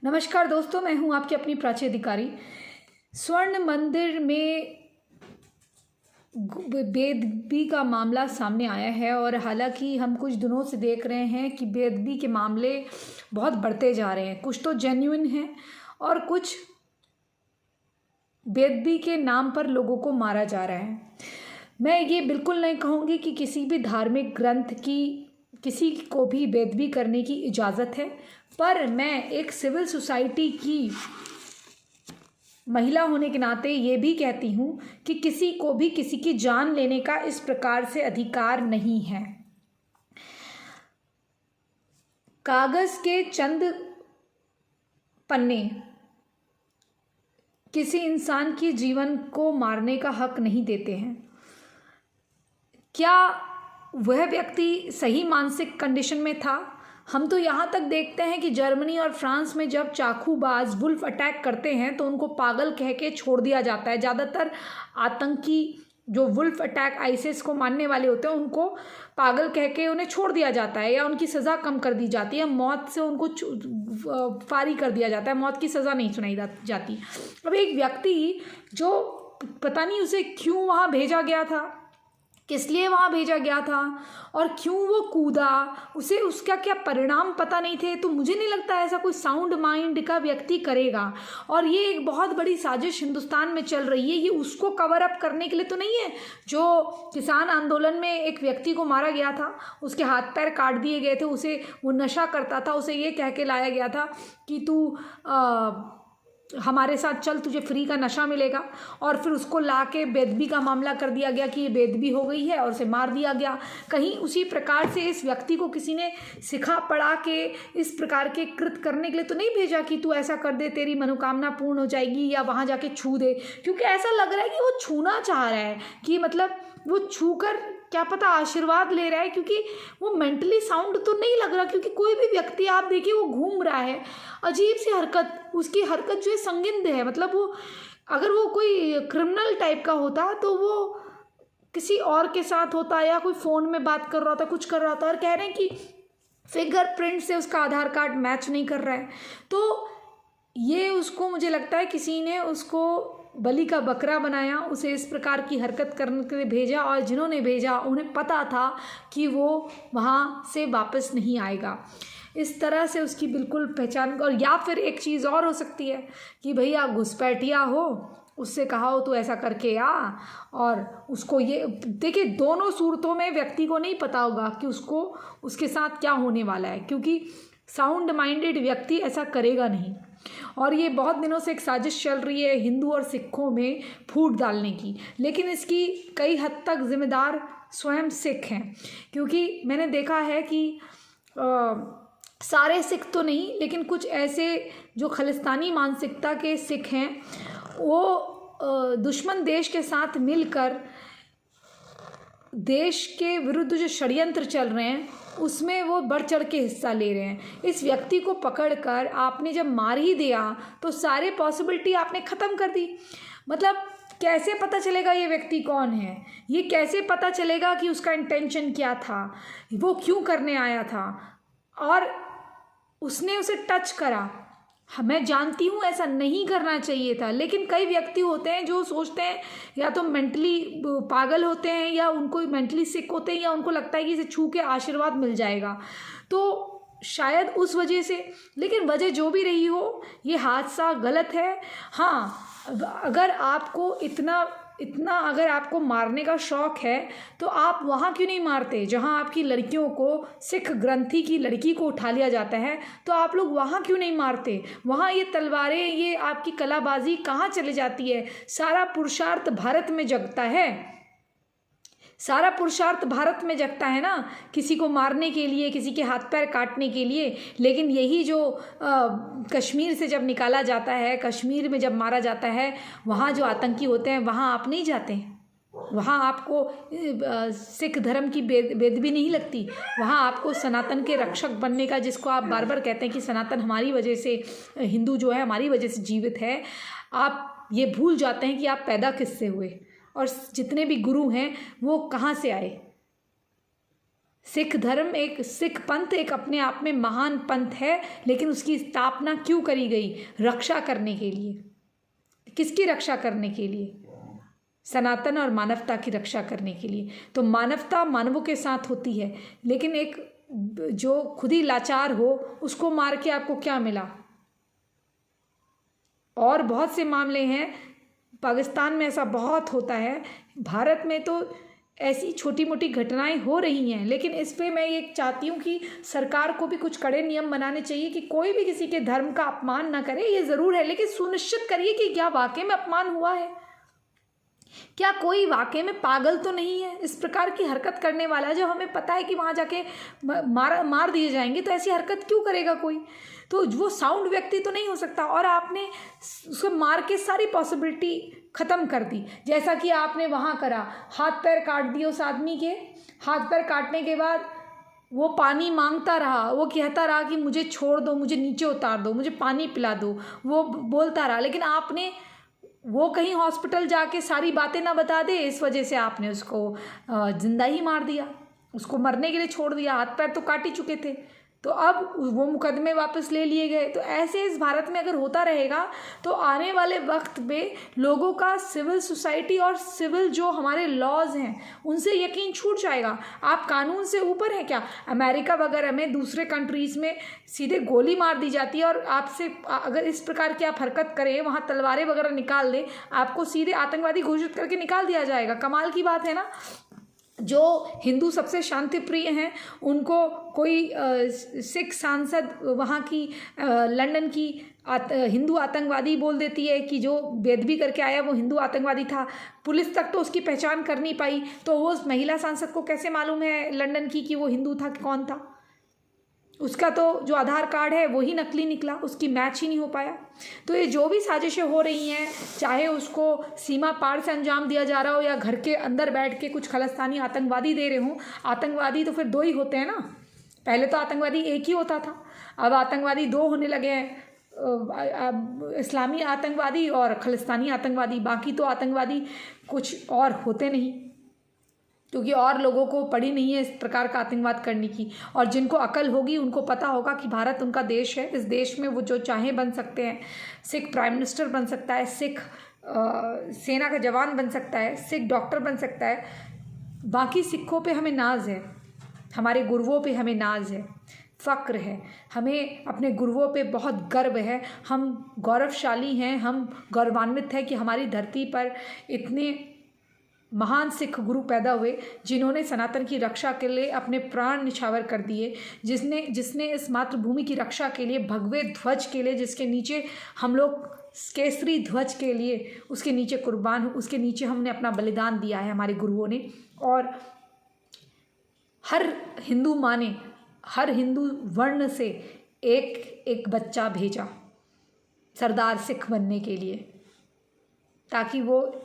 नमस्कार दोस्तों, मैं हूं आपकी अपनी प्राची अधिकारी। स्वर्ण मंदिर में बेदबी का मामला सामने आया है और हालांकि हम कुछ दिनों से देख रहे हैं कि बेदबी के मामले बहुत बढ़ते जा रहे हैं। कुछ तो जेन्युइन हैं और कुछ बेदबी के नाम पर लोगों को मारा जा रहा है। मैं ये बिल्कुल नहीं कहूँगी कि किसी भी धार्मिक ग्रंथ की किसी को भी बेदबी करने की इजाज़त है, पर मैं एक सिविल सोसाइटी की महिला होने के नाते ये भी कहती हूँ कि किसी को भी किसी की जान लेने का इस प्रकार से अधिकार नहीं है। कागज़ के चंद पन्ने किसी इंसान की जीवन को मारने का हक नहीं देते हैं। क्या वह व्यक्ति सही मानसिक कंडीशन में था? हम तो यहाँ तक देखते हैं कि जर्मनी और फ्रांस में जब चाकूबाज वुल्फ अटैक करते हैं तो उनको पागल कह के छोड़ दिया जाता है। ज़्यादातर आतंकी जो वुल्फ अटैक आईसिस को मानने वाले होते हैं उनको पागल कह के उन्हें छोड़ दिया जाता है या उनकी सज़ा कम कर दी जाती है, मौत से उनको फारी कर दिया जाता है, मौत की सज़ा नहीं सुनाई जाती। अब एक व्यक्ति जो पता नहीं उसे क्यों वहाँ भेजा गया था, किस लिए वहाँ भेजा गया था और क्यों वो कूदा, उसे उसका क्या परिणाम पता नहीं थे, तो मुझे नहीं लगता ऐसा कोई साउंड माइंड का व्यक्ति करेगा। और ये एक बहुत बड़ी साजिश हिंदुस्तान में चल रही है। ये उसको कवर अप करने के लिए तो नहीं है जो किसान आंदोलन में एक व्यक्ति को मारा गया था, उसके हाथ पैर काट दिए गए थे, उसे वो नशा करता था, उसे ये कह के लाया गया था कि तू हमारे साथ चल, तुझे फ्री का नशा मिलेगा, और फिर उसको लाके बेदबी का मामला कर दिया गया कि ये बेदबी हो गई है और उसे मार दिया गया। कहीं उसी प्रकार से इस व्यक्ति को किसी ने सिखा पढ़ा के इस प्रकार के कृत करने के लिए तो नहीं भेजा कि तू ऐसा कर दे, तेरी मनोकामना पूर्ण हो जाएगी, या वहाँ जाके छू दे, क्योंकि ऐसा लग रहा है कि वो छूना चाह रहा है कि मतलब वो छू कर क्या पता आशीर्वाद ले रहा है, क्योंकि वो मेंटली साउंड तो नहीं लग रहा। क्योंकि कोई भी व्यक्ति आप देखिए वो घूम रहा है, अजीब सी हरकत, उसकी हरकत जो है संगिंद है। मतलब वो अगर वो कोई क्रिमिनल टाइप का होता तो वो किसी और के साथ होता या कोई फ़ोन में बात कर रहा था, कुछ कर रहा था, और कह रहे हैं कि फिंगरप्रिंट से उसका आधार कार्ड मैच नहीं कर रहा है। तो ये उसको, मुझे लगता है किसी ने उसको बलि का बकरा बनाया, उसे इस प्रकार की हरकत करने के लिए भेजा, और जिन्होंने भेजा उन्हें पता था कि वो वहाँ से वापस नहीं आएगा। इस तरह से उसकी बिल्कुल पहचान। और या फिर एक चीज़ और हो सकती है कि भैया घुसपैठिया हो, उससे कहा हो तो ऐसा करके आ, और उसको ये देखिए, दोनों सूरतों में व्यक्ति को नहीं पता होगा कि उसको उसके साथ क्या होने वाला है, क्योंकि साउंड माइंडेड व्यक्ति ऐसा करेगा नहीं। और ये बहुत दिनों से एक साजिश चल रही है हिंदू और सिखों में फूट डालने की, लेकिन इसकी कई हद तक जिम्मेदार स्वयं सिख हैं। क्योंकि मैंने देखा है कि सारे सिख तो नहीं, लेकिन कुछ ऐसे जो खालिस्तानी मानसिकता के सिख हैं, वो दुश्मन देश के साथ मिलकर देश के विरुद्ध जो षड्यंत्र चल रहे हैं उसमें वो बढ़ चढ़ के हिस्सा ले रहे हैं। इस व्यक्ति को पकड़कर आपने जब मार ही दिया तो सारे पॉसिबिलिटी आपने ख़त्म कर दी। मतलब कैसे पता चलेगा ये व्यक्ति कौन है, ये कैसे पता चलेगा कि उसका इंटेंशन क्या था, वो क्यों करने आया था, और उसने उसे टच करा। मैं जानती हूँ ऐसा नहीं करना चाहिए था, लेकिन कई व्यक्ति होते हैं जो सोचते हैं या तो मेंटली पागल होते हैं या उनको मेंटली सिक होते हैं, या उनको लगता है कि इसे छू के आशीर्वाद मिल जाएगा, तो शायद उस वजह से। लेकिन वजह जो भी रही हो, ये हादसा गलत है। हाँ, अगर आपको इतना अगर आपको मारने का शौक़ है तो आप वहाँ क्यों नहीं मारते जहाँ आपकी लड़कियों को, सिख ग्रंथी की लड़की को उठा लिया जाता है, तो आप लोग वहाँ क्यों नहीं मारते? वहाँ ये तलवारें, ये आपकी कलाबाजी कहाँ चले जाती है? सारा पुरुषार्थ भारत में जगता है, सारा पुरुषार्थ भारत में जगता है ना, किसी को मारने के लिए, किसी के हाथ पैर काटने के लिए। लेकिन यही जो कश्मीर से जब निकाला जाता है, कश्मीर में जब मारा जाता है, वहाँ जो आतंकी होते हैं वहाँ आप नहीं जाते, वहाँ आपको सिख धर्म की बेदबी नहीं लगती, वहाँ आपको सनातन के रक्षक बनने का, जिसको आप बार बार कहते हैं कि सनातन हमारी वजह से, हिंदू जो है हमारी वजह से जीवित है, आप ये भूल जाते हैं कि आप पैदा किससे हुए और जितने भी गुरु हैं वो कहाँ से आए। सिख धर्म, एक सिख पंथ एक अपने आप में महान पंथ है, लेकिन उसकी स्थापना क्यों करी गई? रक्षा करने के लिए। किसकी रक्षा करने के लिए? सनातन और मानवता की रक्षा करने के लिए। तो मानवता मानवों के साथ होती है, लेकिन एक जो खुद ही लाचार हो उसको मार के आपको क्या मिला? और बहुत से मामले हैं, पाकिस्तान में ऐसा बहुत होता है, भारत में तो ऐसी छोटी मोटी घटनाएं हो रही हैं, लेकिन इस पे मैं ये चाहती हूँ कि सरकार को भी कुछ कड़े नियम बनाने चाहिए कि कोई भी किसी के धर्म का अपमान ना करे। ये ज़रूर है, लेकिन सुनिश्चित करिए कि क्या वाकई में अपमान हुआ है, क्या कोई वाकई में पागल तो नहीं है इस प्रकार की हरकत करने वाला, जब हमें पता है कि वहाँ जाके मार दिए जाएंगे, तो ऐसी हरकत क्यों करेगा कोई? तो वो साउंड व्यक्ति तो नहीं हो सकता, और आपने उसको मार के सारी पॉसिबिलिटी ख़त्म कर दी, जैसा कि आपने वहाँ करा। हाथ पैर काट दिए उस आदमी के, हाथ पैर काटने के बाद वो पानी मांगता रहा, वो कहता रहा कि मुझे छोड़ दो, मुझे नीचे उतार दो, मुझे पानी पिला दो, वो बोलता रहा, लेकिन आपने वो कहीं हॉस्पिटल जाके सारी बातें ना बता दे, इस वजह से आपने उसको जिंदा ही मार दिया, उसको मरने के लिए छोड़ दिया। हाथ पैर तो काट ही चुके थे, तो अब वो मुकदमे वापस ले लिए गए। तो ऐसे इस भारत में अगर होता रहेगा तो आने वाले वक्त में लोगों का सिविल सोसाइटी और सिविल जो हमारे लॉज हैं उनसे यकीन छूट जाएगा। आप कानून से ऊपर हैं क्या? अमेरिका वगैरह में, दूसरे कंट्रीज़ में सीधे गोली मार दी जाती है, और आपसे अगर इस प्रकार की आप हरकत करें, वहाँ तलवारें वगैरह निकाल दें, आपको सीधे आतंकवादी घोषित करके निकाल दिया जाएगा। कमाल की बात है ना। जो हिंदू सबसे शांति प्रिय हैं उनको कोई सिख सांसद वहाँ की लंदन की हिंदू आतंकवादी बोल देती है कि जो बेदबी करके आया वो हिंदू आतंकवादी था। पुलिस तक तो उसकी पहचान कर नहीं पाई, तो वो उस महिला सांसद को कैसे मालूम है लंदन की कि वो हिंदू था कि कौन था? उसका तो जो आधार कार्ड है वही नकली निकला, उसकी मैच ही नहीं हो पाया। तो ये जो भी साजिशें हो रही हैं, चाहे उसको सीमा पार से अंजाम दिया जा रहा हो या घर के अंदर बैठ के कुछ खालिस्तानी आतंकवादी दे रहे हों। आतंकवादी तो फिर दो ही होते हैं ना, पहले तो आतंकवादी एक ही होता था, अब आतंकवादी दो होने लगे हैं, इस्लामी आतंकवादी और खालिस्तानी आतंकवादी। बाकी तो आतंकवादी कुछ और होते नहीं, क्योंकि और लोगों को पड़ी नहीं है इस प्रकार का आतंकवाद करने की। और जिनको अकल होगी उनको पता होगा कि भारत उनका देश है, इस देश में वो जो चाहे बन सकते हैं। सिख प्राइम मिनिस्टर बन सकता है, सिख सेना का जवान बन सकता है, सिख डॉक्टर बन सकता है। बाकी सिखों पे हमें नाज है, हमारे गुरुओं पे हमें नाज है, फ़क्र है, हमें अपने गुरुओं पे बहुत गर्व है। हम गौरवशाली हैं, हम गौरवान्वित हैं कि हमारी धरती पर इतने महान सिख गुरु पैदा हुए जिन्होंने सनातन की रक्षा के लिए अपने प्राण निछावर कर दिए, जिसने इस मातृभूमि की रक्षा के लिए, भगवे ध्वज के लिए, जिसके नीचे हम लोग केसरी ध्वज के लिए उसके नीचे कुर्बान, उसके नीचे हमने अपना बलिदान दिया है हमारे गुरुओं ने। और हर हिंदू माँ ने, हर हिंदू वर्ण से एक एक बच्चा भेजा सरदार सिख बनने के लिए, ताकि वो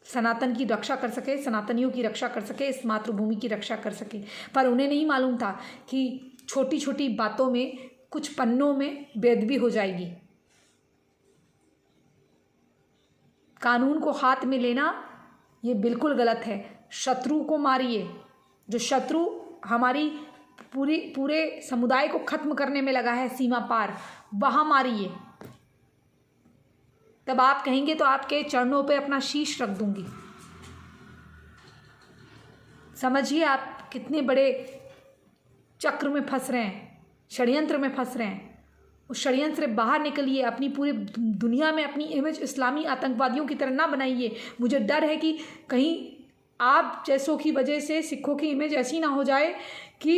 सनातन की रक्षा कर सके, सनातनियों की रक्षा कर सके, इस मातृभूमि की रक्षा कर सके। पर उन्हें नहीं मालूम था कि छोटी छोटी बातों में, कुछ पन्नों में बेदबी हो जाएगी। कानून को हाथ में लेना ये बिल्कुल गलत है। शत्रु को मारिए, जो शत्रु हमारी पूरे समुदाय को खत्म करने में लगा है सीमा पार, वहाँ मारिए। तब आप कहेंगे तो आपके चरणों पे अपना शीश रख दूंगी। समझिए आप कितने बड़े चक्र में फंस रहे हैं, षड्यंत्र में फंस रहे हैं। उस षड्यंत्र से बाहर निकलिए, अपनी पूरी दुनिया में अपनी इमेज इस्लामी आतंकवादियों की तरह ना बनाइए। मुझे डर है कि कहीं आप जैसों की वजह से सिखों की इमेज ऐसी ना हो जाए कि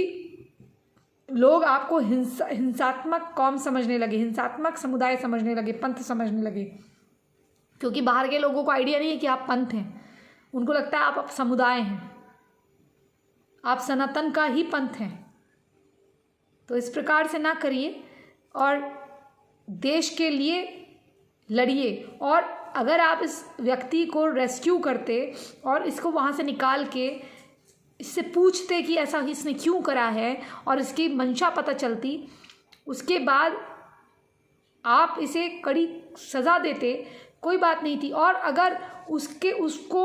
लोग आपको हिंसात्मक कौम समझने लगे, हिंसात्मक समुदाय समझने लगे, पंथ समझने लगे। क्योंकि बाहर के लोगों को आइडिया नहीं है कि आप पंथ हैं, उनको लगता है आप समुदाय हैं, आप सनातन का ही पंथ हैं। तो इस प्रकार से ना करिए और देश के लिए लड़िए। और अगर आप इस व्यक्ति को रेस्क्यू करते और इसको वहाँ से निकाल के इससे पूछते कि ऐसा इसने क्यों करा है और इसकी मंशा पता चलती, उसके बाद आप इसे कड़ी सज़ा देते, कोई बात नहीं थी। और अगर उसको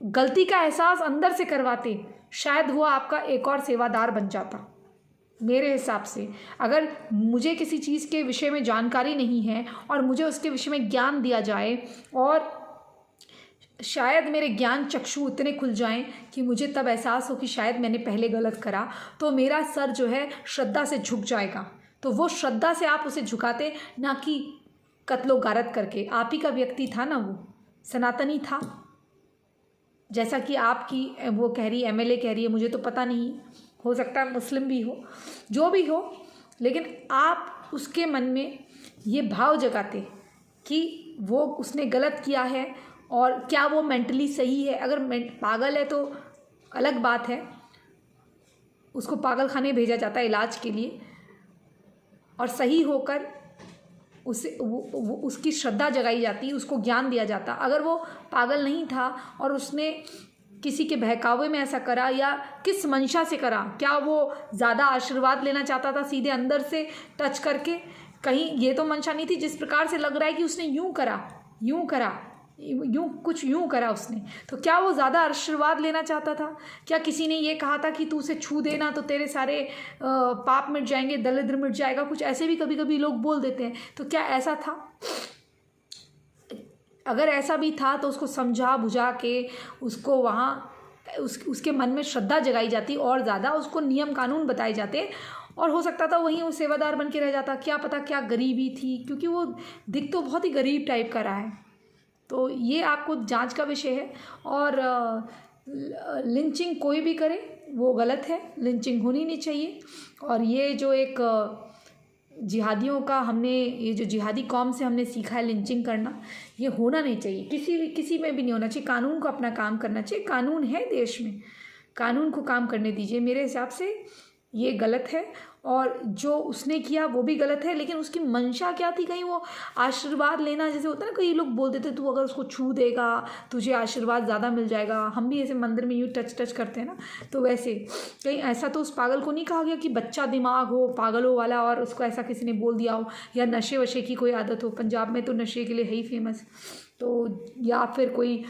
गलती का एहसास अंदर से करवाते, शायद वो आपका एक और सेवादार बन जाता। मेरे हिसाब से अगर मुझे किसी चीज़ के विषय में जानकारी नहीं है और मुझे उसके विषय में ज्ञान दिया जाए और शायद मेरे ज्ञान चक्षु इतने खुल जाएं कि मुझे तब एहसास हो कि शायद मैंने पहले गलत करा, तो मेरा सर जो है श्रद्धा से झुक जाएगा। तो वो श्रद्धा से आप उसे झुकाते, ना कि कत्लो गारत करके। आप ही का व्यक्ति था ना, वो सनातनी था। जैसा कि आपकी वो कह रही एमएलए कह रही है, मुझे तो पता नहीं, हो सकता है मुस्लिम भी हो, जो भी हो, लेकिन आप उसके मन में ये भाव जगाते कि वो उसने गलत किया है और क्या वो मेंटली सही है। अगर पागल है तो अलग बात है, उसको पागल खाने भेजा जाता है इलाज के लिए, और सही होकर उसे वो उसकी श्रद्धा जगाई जाती, उसको ज्ञान दिया जाता। अगर वो पागल नहीं था और उसने किसी के बहकावे में ऐसा करा, या किस मंशा से करा, क्या वो ज़्यादा आशीर्वाद लेना चाहता था सीधे अंदर से टच करके? कहीं ये तो मंशा नहीं थी। जिस प्रकार से लग रहा है कि उसने यूं करा उसने, तो क्या वो ज़्यादा आशीर्वाद लेना चाहता था? क्या किसी ने ये कहा था कि तू उसे छू देना तो तेरे सारे पाप मिट जाएंगे, दरिद्र मिट जाएगा? कुछ ऐसे भी कभी कभी लोग बोल देते हैं। तो क्या ऐसा था? अगर ऐसा भी था तो उसको समझा बुझा के उसको वहाँ उसके मन में श्रद्धा जगाई जाती, और ज़्यादा उसको नियम कानून बताए जाते, और हो सकता था वहीं वो सेवादार बन के रह जाता। क्या पता क्या गरीबी थी, क्योंकि वो दिख तो बहुत ही गरीब टाइप का रहा है। तो ये आपको जांच का विषय है। और लिंचिंग कोई भी करे वो गलत है, लिंचिंग होनी नहीं चाहिए। और ये जो एक जिहादियों का ये जो जिहादी कौम से हमने सीखा है लिंचिंग करना, ये होना नहीं चाहिए, किसी में भी नहीं होना चाहिए। कानून को अपना काम करना चाहिए। कानून है देश में, कानून को काम करने दीजिए। मेरे हिसाब से ये गलत है, और जो उसने किया वो भी गलत है। लेकिन उसकी मंशा क्या थी? कहीं वो आशीर्वाद लेना, जैसे होता है ना, कई लोग बोल देते तू अगर उसको छू देगा तुझे आशीर्वाद ज़्यादा मिल जाएगा। हम भी ऐसे मंदिर में यूँ टच करते हैं ना, तो वैसे कहीं ऐसा तो उस पागल को नहीं कहा गया कि बच्चा दिमाग हो, पागलों वाला, और उसको ऐसा किसी ने बोल दिया हो, या नशे वशे की कोई आदत हो। पंजाब में तो नशे के लिए है ही फेमस। तो या फिर कोई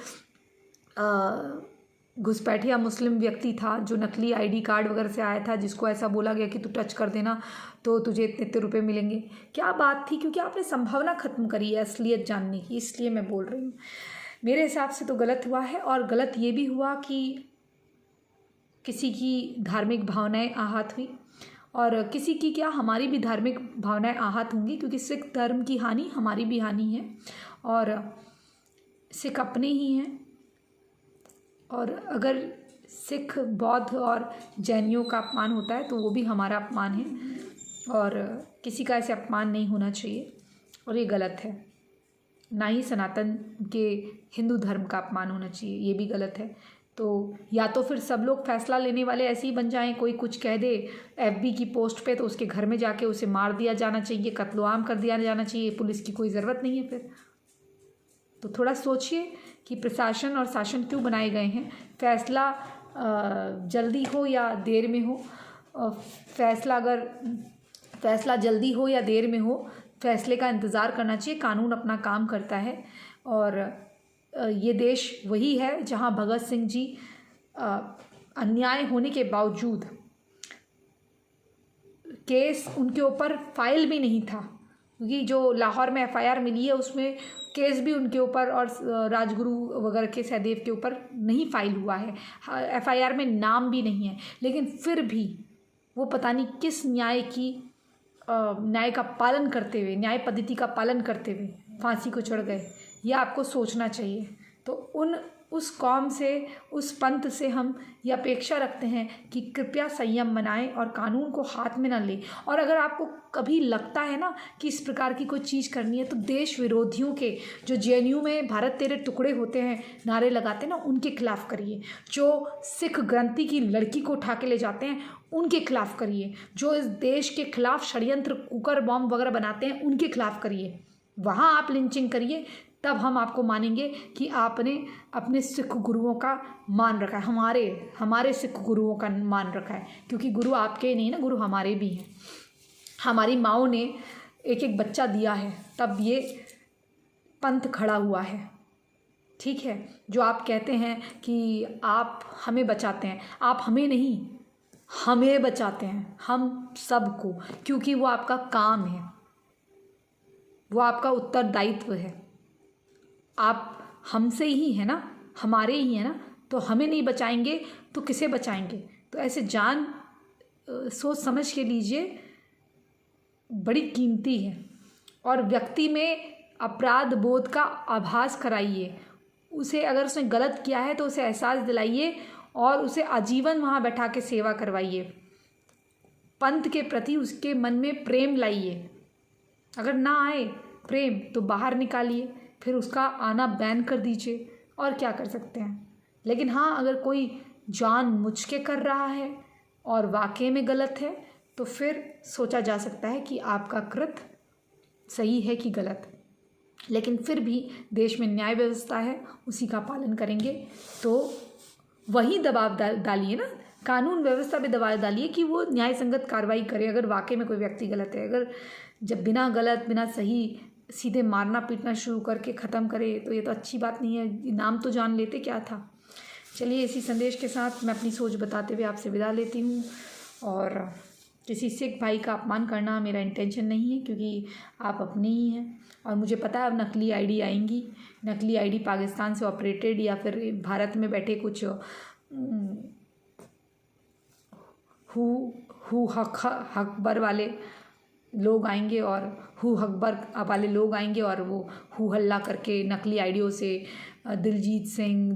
घुसपैठिया मुस्लिम व्यक्ति था जो नकली आईडी कार्ड वगैरह से आया था, जिसको ऐसा बोला गया कि तू टच कर देना तो तुझे इतने इतने रुपये मिलेंगे। क्या बात थी? क्योंकि आपने संभावना ख़त्म करी है असलियत जानने की, इसलिए मैं बोल रही हूँ। मेरे हिसाब से तो गलत हुआ है। और गलत ये भी हुआ कि किसी की धार्मिक भावनाएं आहत हुई, और किसी की क्या, हमारी भी धार्मिक भावनाएं आहत होंगी, क्योंकि सिख धर्म की हानि हमारी भी हानि है, और सिख अपने ही हैं। और अगर सिख, बौद्ध और जैनियों का अपमान होता है तो वो भी हमारा अपमान है, और किसी का ऐसे अपमान नहीं होना चाहिए, और ये गलत है। ना ही सनातन के हिंदू धर्म का अपमान होना चाहिए, ये भी गलत है। तो या तो फिर सब लोग फैसला लेने वाले ऐसे ही बन जाएं, कोई कुछ कह दे एफबी की पोस्ट पे तो उसके घर में जाके उसे मार दिया जाना चाहिए, कत्लो-आम कर दिया जाना चाहिए, पुलिस की कोई ज़रूरत नहीं है फिर। तो थोड़ा सोचिए कि प्रशासन और शासन क्यों बनाए गए हैं। फैसला जल्दी हो या देर में हो, फैसला जल्दी हो या देर में हो, फैसले का इंतज़ार करना चाहिए। कानून अपना काम करता है, और ये देश वही है जहां भगत सिंह जी अन्याय होने के बावजूद केस उनके ऊपर फाइल भी नहीं था, क्योंकि जो लाहौर में एफआईआर मिली है उसमें केस भी उनके ऊपर और राजगुरु वगैरह के सहदेव के ऊपर नहीं फाइल हुआ है, एफआईआर में नाम भी नहीं है। लेकिन फिर भी वो पता नहीं किस न्याय का पालन करते हुए, न्याय पद्धति का पालन करते हुए फांसी को चढ़ गए। यह आपको सोचना चाहिए। तो उस कौम से, उस पंथ से हम ये अपेक्षा रखते हैं कि कृपया संयम बनाएं और कानून को हाथ में ना लें। और अगर आपको कभी लगता है ना कि इस प्रकार की कोई चीज़ करनी है, तो देश विरोधियों के, जो जेएनयू में भारत तेरे टुकड़े होते हैं नारे लगाते हैं ना, उनके खिलाफ़ करिए। जो सिख ग्रंथि की लड़की को उठा के ले जाते हैं उनके खिलाफ़ करिए। जो इस देश के खिलाफ़ षड्यंत्र, कुकर बॉम्ब वगैरह बनाते हैं उनके खिलाफ़ करिए। वहाँ आप लिंचिंग करिए, तब हम आपको मानेंगे कि आपने अपने सिख गुरुओं का मान रखा है, हमारे सिख गुरुओं का मान रखा है। क्योंकि गुरु आपके ही नहीं ना, गुरु हमारे भी हैं। हमारी माँओं ने एक एक बच्चा दिया है, तब ये पंथ खड़ा हुआ है। ठीक है, जो आप कहते हैं कि आप हमें बचाते हैं, आप हमें नहीं, हमें बचाते हैं, हम सबको, क्योंकि वो आपका काम है, वो आपका उत्तरदायित्व है। आप हमसे ही है ना, हमारे ही है ना, तो हमें नहीं बचाएंगे तो किसे बचाएंगे? तो ऐसे जान सोच समझ के लीजिए, बड़ी कीमती है। और व्यक्ति में अपराध बोध का आभास कराइए, उसे अगर उसने गलत किया है तो उसे एहसास दिलाइए और उसे आजीवन वहाँ बैठा के सेवा करवाइए। पंथ के प्रति उसके मन में प्रेम लाइए। अगर ना आए प्रेम तो बाहर निकालिए, फिर उसका आना बैन कर दीजिए, और क्या कर सकते हैं। लेकिन हाँ, अगर कोई जानबूझ के कर रहा है और वाकई में गलत है तो फिर सोचा जा सकता है कि आपका कृत्य सही है कि गलत। लेकिन फिर भी देश में न्याय व्यवस्था है, उसी का पालन करेंगे तो वही दबाव डालिए ना, कानून व्यवस्था पे दबाव डालिए कि वो न्याय संगत कार्रवाई करे। अगर वाकई में कोई व्यक्ति गलत है, अगर जब बिना गलत बिना सही सीधे मारना पीटना शुरू करके ख़त्म करे तो ये तो अच्छी बात नहीं है। नाम तो जान लेते क्या था। चलिए, इसी संदेश के साथ मैं अपनी सोच बताते हुए आपसे विदा लेती हूँ। और किसी सिख भाई का अपमान करना मेरा इंटेंशन नहीं है, क्योंकि आप अपने ही हैं। और मुझे पता है अब नकली आईडी आएंगी, नकली आईडी पाकिस्तान से ऑपरेटेड या फिर भारत में बैठे कुछ हु हकबर वाले लोग आएंगे और हु हकबर वाले लोग आएंगे और वो हु हल्ला करके नकली आईडियों से दिलजीत सिंह,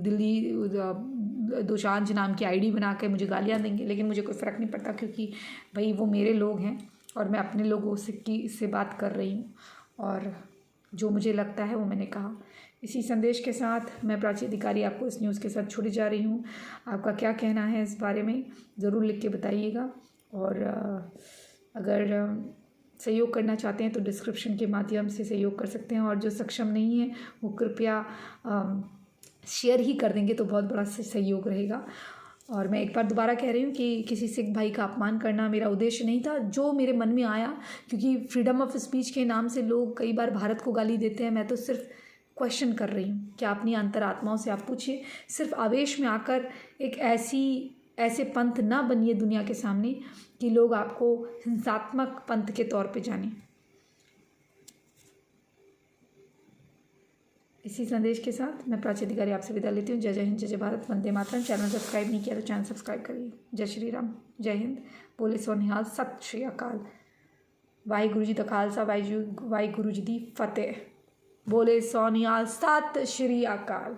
दोसांझ नाम की आईडी बना के मुझे गालियाँ देंगे। लेकिन मुझे कोई फ़र्क नहीं पड़ता, क्योंकि भाई वो मेरे लोग हैं और मैं अपने लोगों से बात कर रही हूँ, और जो मुझे लगता है वो मैंने कहा। इसी संदेश के साथ मैं प्राची अधिकारी आपको इस न्यूज़ के साथ छोड़ी जा रही हूँ। आपका क्या कहना है इस बारे में ज़रूर लिख के बताइएगा। और अगर सहयोग करना चाहते हैं तो डिस्क्रिप्शन के माध्यम से सहयोग कर सकते हैं, और जो सक्षम नहीं है वो कृपया शेयर ही कर देंगे तो बहुत बड़ा सहयोग रहेगा। और मैं एक बार दोबारा कह रही हूँ कि किसी सिख भाई का अपमान करना मेरा उद्देश्य नहीं था, जो मेरे मन में आया, क्योंकि फ्रीडम ऑफ स्पीच के नाम से लोग कई बार भारत को गाली देते हैं। मैं तो सिर्फ क्वेश्चन कर रही हूँ, क्या अपनी अंतरात्माओं से आप पूछिए। सिर्फ आवेश में आकर एक ऐसे पंथ ना बनिए दुनिया के सामने कि लोग आपको हिंसात्मक पंथ के तौर पे जाने। इसी संदेश के साथ मैं प्राची अधिकारी आपसे विदा लेती हूँ। जय जय हिंद, जय जय भारत, वंदे मातरम। चैनल सब्सक्राइब नहीं किया तो चैनल सब्सक्राइब करिए। जय श्री राम, जय हिंद, बोले सो निहाल, सत श्री अकाल। वाहिगुरु जी दा खालसा, वाहिगुरु जी दी फतेह। बोले सो निहाल, सत श्री अकाल।